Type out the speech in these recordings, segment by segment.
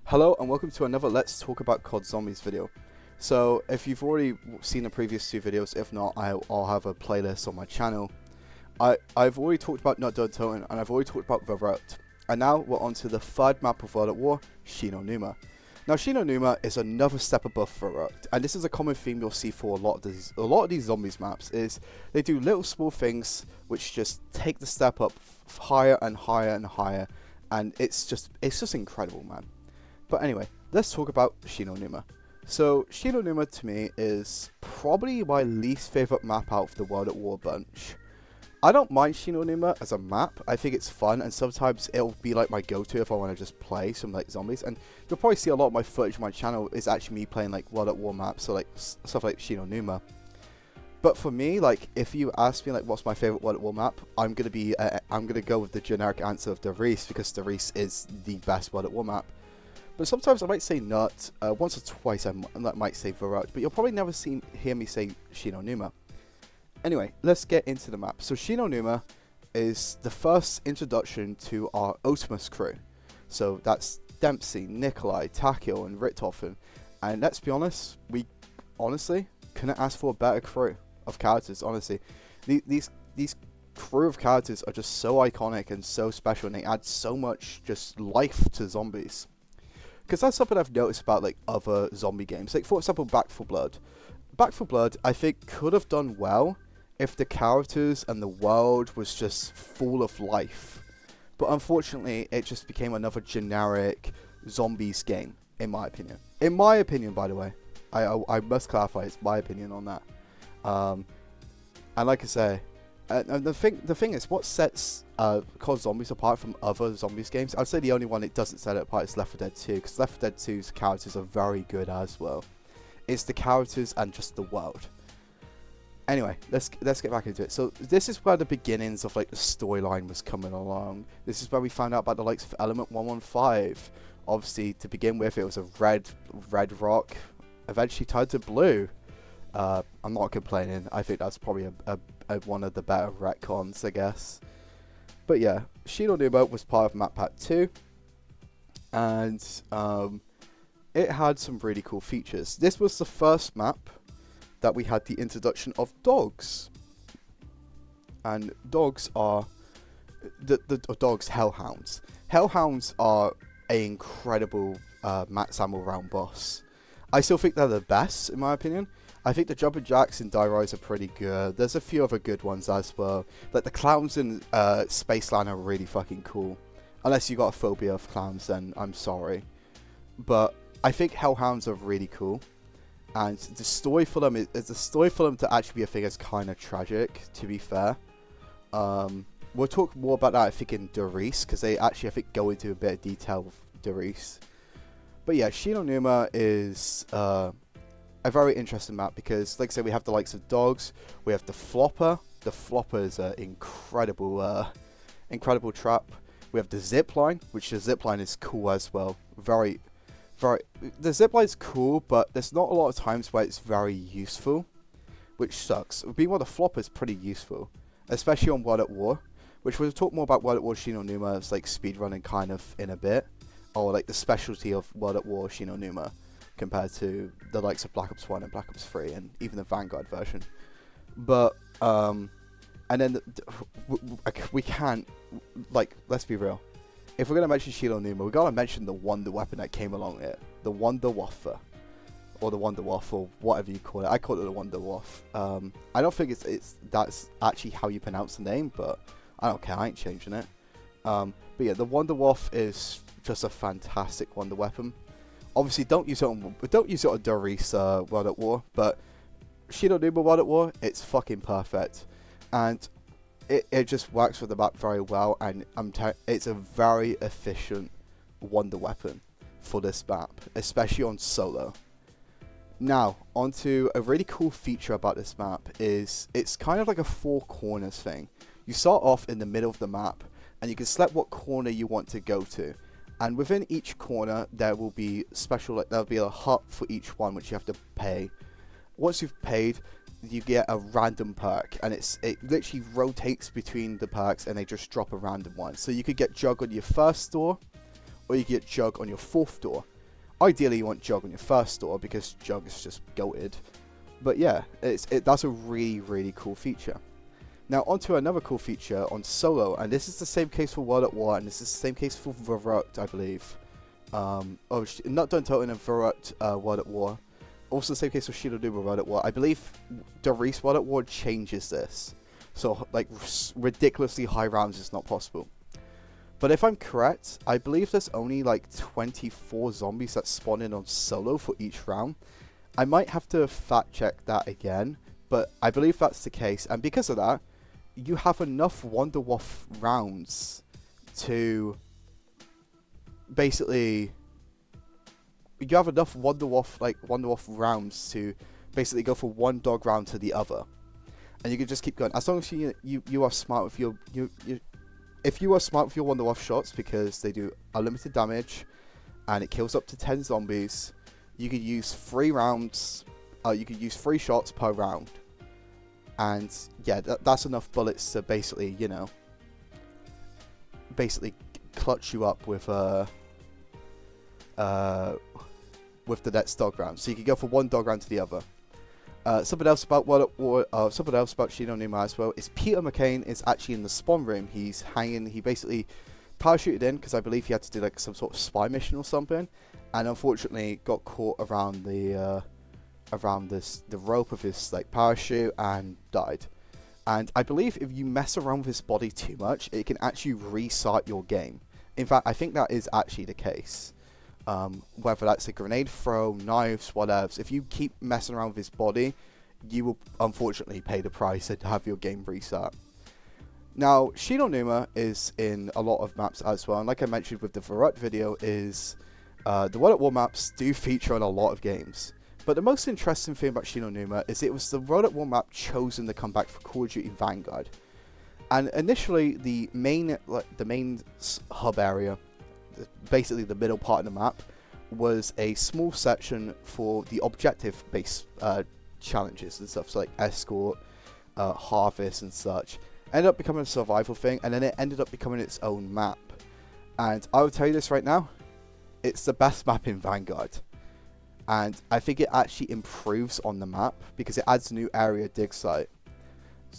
Hello and welcome to another Let's Talk About COD Zombies video. So if you've already seen the previous two videos, if not, I'll have a playlist on my channel. I've already talked about Not Done Toten and I've already talked about Verot. And now we're on to the third map of World at War, Shi No Numa. Now Shi No Numa is another step above Verot, and this is a common theme you'll see for a lot of these zombies maps, is they do little small things which just take the step up higher and higher and higher, and it's just incredible, man. But anyway, let's talk about Shi No Numa. So, Shi No Numa to me is probably my least favourite map out of the World at War bunch. I don't mind Shi No Numa as a map. I think it's fun, and sometimes it'll be like my go-to if I want to just play some like zombies. And you'll probably see a lot of my footage on my channel is actually me playing like World at War maps, so like stuff like Shi No Numa. But for me, like, if you ask me like what's my favourite World at War map, I'm gonna go with the generic answer of Remakes, because Remakes is the best World at War map. But sometimes I might say Nut, once or twice I might say Verot, but you'll probably never hear me say Shi No Numa. Anyway, let's get into the map. So Shi No Numa is the first introduction to our Ultimus crew. So that's Dempsey, Nikolai, Takio, and Richtofen. And let's be honest, we honestly couldn't ask for a better crew of characters, honestly. These crew of characters are just so iconic and so special, and they add so much just life to zombies. Because that's something I've noticed about like other zombie games. Like for example, Back 4 Blood. Back 4 Blood I think could have done well if the characters and the world was just full of life. But unfortunately it just became another generic zombies game, in my opinion. In my opinion, by the way. I must clarify, it's my opinion on that. And like I say, and the thing is, what sets COD Zombies apart from other zombies games, I'd say the only one it doesn't set it apart is Left 4 Dead 2, because Left 4 Dead 2's characters are very good as well. It's the characters and just the world. Anyway, let's get back into it. So this is where the beginnings of like the storyline was coming along. This is where we found out about the likes of Element 115. Obviously, to begin with, it was a red rock, eventually turned to blue. I'm not complaining. I think that's probably one of the better retcons, I guess. But yeah, Shi No Numa was part of Map Pack 2, and it had some really cool features. This was the first map that we had the introduction of dogs, and dogs are the dogs hellhounds. Hellhounds are an incredible Max Ammo round boss. I still think they're the best, in my opinion. I think the Jumpin' Jacks in Die Rise are pretty good. There's a few other good ones as well. Like the clowns in Spaceland are really fucking cool. Unless you got a phobia of clowns, then I'm sorry. But I think Hellhounds are really cool. And the story for them to actually be a thing is kind of tragic, to be fair. We'll talk more about that, I think, in Remakes, because they actually, I think, go into a bit of detail with Remakes. But yeah, Shi No Numa is a very interesting map because, like I said, we have the likes of dogs, we have the Flopper. The Flopper is an incredible trap. We have the Zipline, which the Zipline is cool as well. The Zipline's cool, but there's not a lot of times where it's very useful, which sucks. Meanwhile, the Flopper is pretty useful, especially on World at War, which we'll talk more about World at War Shi No Numa as like speedrunning kind of in a bit, or like the specialty of World at War Shi No Numa compared to the likes of Black Ops 1 and Black Ops 3 and even the Vanguard version. But and then we can't, like, let's be real, if we're gonna mention Shi No Numa, we gotta mention the wonder weapon that came along with it, the Wonder Waffer, or the Wonder Waffle, whatever you call it. I call it the Wonder Waff. I don't think that's actually how you pronounce the name, but I don't care, I ain't changing it. But yeah, the Wonder Waff is just a fantastic wonder weapon. Obviously, don't use it on Doris World at War, but Shi No Numa World at War, it's fucking perfect, and it just works with the map very well, and it's a very efficient wonder weapon for this map, especially on solo. Now, onto a really cool feature about this map is it's kind of like a four corners thing. You start off in the middle of the map, and you can select what corner you want to go to. And within each corner, there will be there'll be a hut for each one, which you have to pay. Once you've paid, you get a random perk, and it literally rotates between the perks, and they just drop a random one. So you could get Jug on your first door, or you get Jug on your fourth door. Ideally, you want Jug on your first store because Jug is just goated. But yeah, that's a really, really cool feature. Now, onto another cool feature on solo, and this is the same case for World at War, and this is the same case for Verruct, I believe. Not Done Toten and Verruct World at War. Also the same case for Shi No Numa World at War. I believe Darius World at War changes this. So, like, ridiculously high rounds is not possible. But if I'm correct, I believe there's only like 24 zombies that spawn in on solo for each round. I might have to fact check that again, but I believe that's the case. And because of that, you have enough Wonderwaff rounds to basically... You have enough Wonderwaff rounds to basically go from one dog round to the other. And you can just keep going. As long as you are smart with your... If you are smart with your Wonderwaff shots, because they do unlimited damage, and it kills up to 10 zombies, you could use 3 rounds, you could use 3 shots per round. And yeah, that's enough bullets to basically, you know, clutch you up with the next dog round. So you can go from one dog round to the other. Something else about something else about Shi No Numa as well is Peter McCain is actually in the spawn room. He's hanging. He basically parachuted in because I believe he had to do like some sort of spy mission or something, and unfortunately got caught around the rope of his like parachute and died. And I believe if you mess around with his body too much, it can actually restart your game. In fact, I think that is actually the case. Whether that's a grenade throw, knives, whatever. If you keep messing around with his body, you will unfortunately pay the price and have your game restart. Now, Shi No Numa is in a lot of maps as well, and like I mentioned with the Verruct video, is the World at War maps do feature on a lot of games. But the most interesting thing about Shi No Numa is it was the World at War map chosen to come back for Call of Duty Vanguard. And initially, the main hub area, basically the middle part of the map, was a small section for the objective-based challenges and stuff, so like escort, harvest and such. Ended up becoming a survival thing, and then it ended up becoming its own map. And I will tell you this right now, it's the best map in Vanguard. And I think it actually improves on the map because it adds a new area dig site.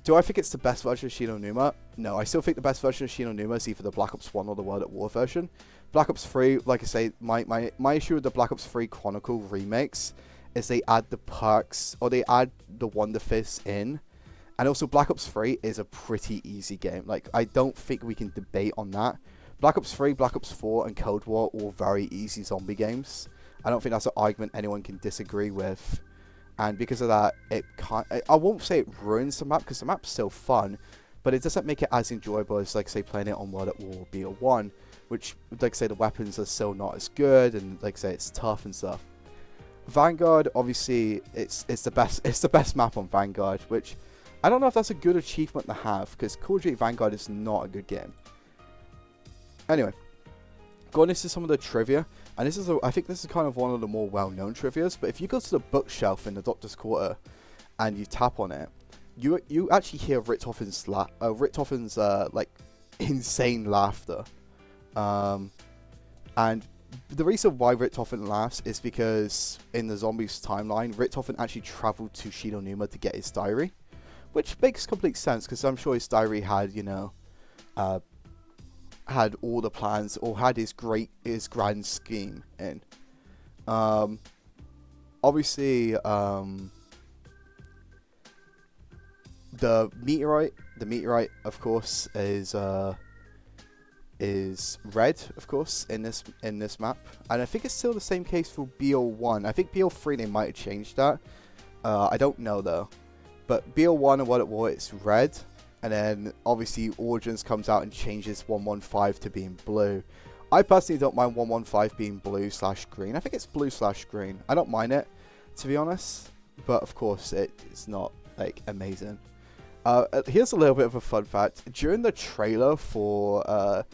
Do I think it's the best version of Shi No Numa? No, I still think the best version of Shi No Numa is either the Black Ops 1 or the World at War version. Black Ops 3, like I say, my issue with the Black Ops 3 Chronicle remakes is they add the perks, or they add the Wonder Fist in. And also Black Ops 3 is a pretty easy game. Like, I don't think we can debate on that. Black Ops 3, Black Ops 4 and Cold War are all very easy zombie games. I don't think that's an argument anyone can disagree with. And because of that, I won't say it ruins the map, because the map's still fun, but it doesn't make it as enjoyable as, like, say, playing it on World at War BO1, which, like, say, the weapons are still not as good, and, like, say, it's tough and stuff. Vanguard, obviously, it's the best map on Vanguard, which I don't know if that's a good achievement to have, because Call of Duty Vanguard is not a good game. Anyway, going into some of the trivia, and I think this is kind of one of the more well-known trivias, but if you go to the bookshelf in the Doctor's Quarter and you tap on it, you actually hear Richtofen's like insane laughter. And the reason why Richtofen laughs is because in the zombies timeline, Richtofen actually traveled to Shi No Numa to get his diary, which makes complete sense because I'm sure his diary had, you know, had all the plans, or had his grand scheme in. Obviously, the meteorite, of course, is red, of course, in this map, and I think it's still the same case for BO1. I think BO3 they might have changed that. I don't know though, but BO1 and World at War, it's red. And then, obviously, Origins comes out and changes 115 to being blue. I personally don't mind 115 being blue/green. I think it's blue/green. I don't mind it, to be honest. But, of course, it's not, like, amazing. Here's a little bit of a fun fact. During the trailer for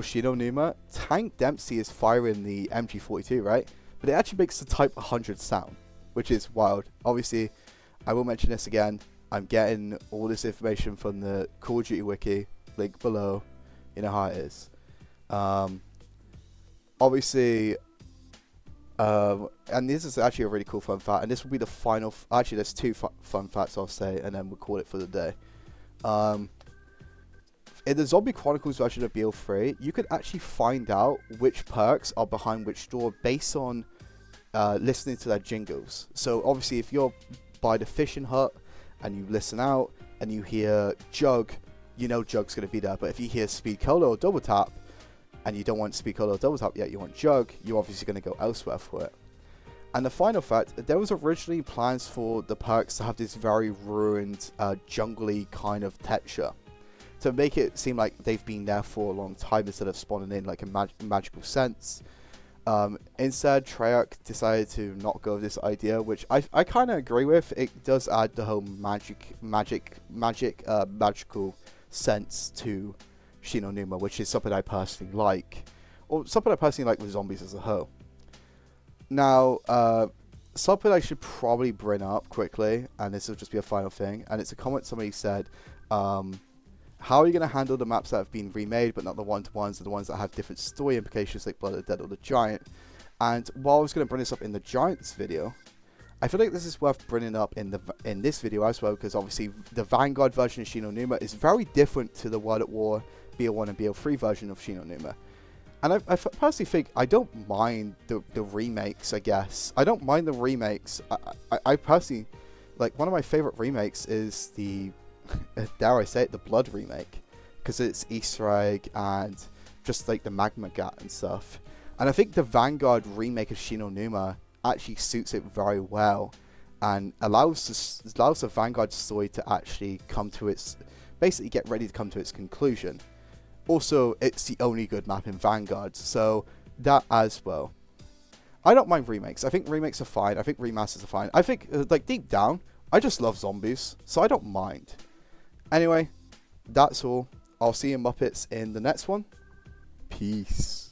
Shi No Numa, Tank Dempsey is firing the MG42, right? But it actually makes the Type 100 sound, which is wild. Obviously, I will mention this again. I'm getting all this information from the Call of Duty wiki, link below. You know how it is. Obviously, And this is actually a really cool fun fact, and this will be the final. Actually, there's two fun facts I'll say, and then we'll call it for the day. In the Zombie Chronicles version of BO3, you could actually find out which perks are behind which door based on listening to their jingles. So obviously, if you're by the fishing hut and you listen out and you hear Jug, you know Jug's going to be there. But if you hear Speed Cola or Double Tap, and you don't want Speed Cola or Double Tap yet, you want Jug, you're obviously going to go elsewhere for it. And the final fact, there was originally plans for the perks to have this very ruined, jungly kind of texture, to make it seem like they've been there for a long time instead of spawning in like a magical sense. Instead, Treyarch decided to not go with this idea, which I kind of agree with. It does add the whole magical sense to Shi No Numa, which is something I personally like, or something I personally like with zombies as a whole. Now, something I should probably bring up quickly, and this will just be a final thing, and it's a comment somebody said, how are you going to handle the maps that have been remade, but not the one-to-ones, or the ones that have different story implications like Blood of the Dead or the Giant? And while I was going to bring this up in the Giants video, I feel like this is worth bringing up in this video as well, because obviously the Vanguard version of Shi No Numa is very different to the World at War BO1 and BO3 version of Shi No Numa. And I personally think I don't mind the remakes, I guess. I don't mind the remakes. I personally, like, one of my favorite remakes is the, dare I say it, the Blood remake. Because it's Easter egg and just like the magma gat and stuff. And I think the Vanguard remake of Shi No Numa actually suits it very well. And allows the Vanguard story to actually come to its, basically get ready to come to its conclusion. Also, it's the only good map in Vanguard, so that as well. I don't mind remakes. I think remakes are fine. I think remasters are fine. I think, like, deep down, I just love zombies, so I don't mind. Anyway, that's all. I'll see you Muppets in the next one. Peace.